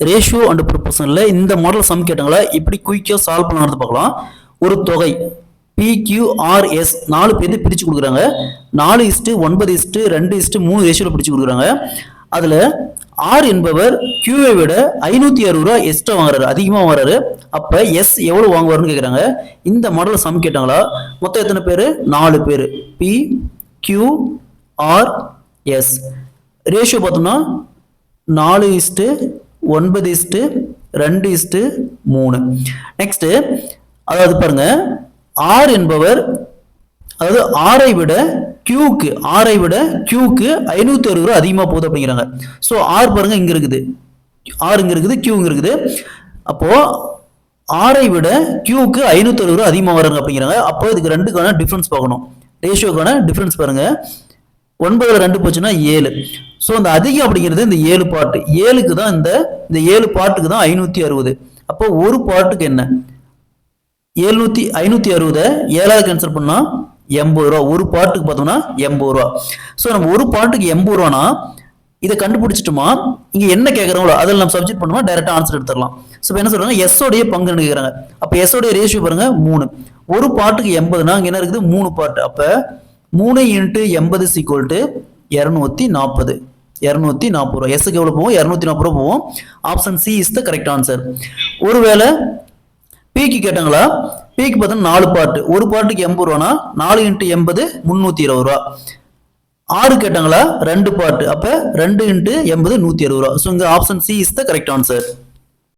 Ratio and ப்ரொபோர்ஷனில் இந்த model some கேட்டாங்களா இப்படி குயிக்காக சால்வ் பண்ணறது பார்க்கலாம். ஒரு தொகை PQRS 4 பேர் பிரித்து கொடுக்குறாங்க. 4:9:2:3 ரேஷியோவில் பிரித்து கொடுக்குறாங்க. அதில் ஆர் என்பவர் கியூவை விட 560 ரூபா எக்ஸ்ட்ரா வாங்குறாரு, அதிகமாக வாங்குறாரு. அப்போ எஸ் எவ்வளோ வாங்குவாருன்னு கேட்குறாங்க. இந்த மாடலில் சம் கேட்டாங்களா. மொத்தம் எத்தனை பேர்? 4 பேர். PQRS ரேஷியோ பார்த்தோம்னா 4:9:2:3. நெக்ஸ்ட் அதாவது பாருங்க, ஆர் என்பவர் அதாவது ஆரை விட கியூக்கு 560 ரூபா அதிகமாக போகுது அப்படிங்கிறாங்க. ஸோ ஆர் பாருங்க இங்க இருக்குது, ஆர் இங்க இருக்குது, கியூ இங்க இருக்குது. அப்போ ஆரை விட கியூக்கு 560 ரூபா அதிகமாக வராங்க அப்படிங்கிறாங்க. அப்போ இதுக்கு ரெண்டுக்கான டிஃபரன்ஸ் பார்க்கணும். ரேஷியோக்கான டிஃபரன்ஸ் பாருங்க. 9ல் 2 போச்சுன்னா 7. ஸோ அந்த அதிகம் அப்படிங்கிறது இந்த 7 பார்ட், 7க்கு தான் இந்த 7 பார்ட்டுக்கு தான் 560. அப்போ ஒரு பார்ட்டுக்கு என்ன 560 7ஆல் கேன்சல் பண்ணா 80 ரூபா. ஒரு பார்ட்டுக்கு பார்த்தோம்னா 80 ரூபா. ஸோ நம்ம ஒரு பார்ட்டுக்கு 80 ரூபானா இதை கண்டுபிடிச்சிட்டோமா, இங்க என்ன கேட்கறாங்களோ அதில் நம்ம சப்ஜெக்ட் பண்ணுவோம், டைரக்டா ஆன்சர் எடுத்துடலாம். ஸோ என்ன சொல்றாங்க, எஸ் உடைய பங்கு கேட்கறாங்க. அப்போ எஸ் உடைய ரேஷியோ பாருங்க 3. ஒரு பார்ட்டுக்கு 80னா இங்க என்ன இருக்குது 3 பார்ட். அப்ப 3 × 80 240. 240 ரூபா. எஸ்க்கு எவ்வளவு போகும்? 240 ரூபா போகும். Option C is the correct answer. ஒருவேளை பிக்கு கேட்டாங்களா, பிக்கு பார்த்தா 4 பார்ட், ஒரு பார்ட்டுக்கு 80 ரூபானா 4 × 80 320 ரூபா. 6 கேட்டாங்களா 2 பார்ட், அப்ப 2 × 80 160 ரூபா. ஸோ இங்க option C is the correct answer.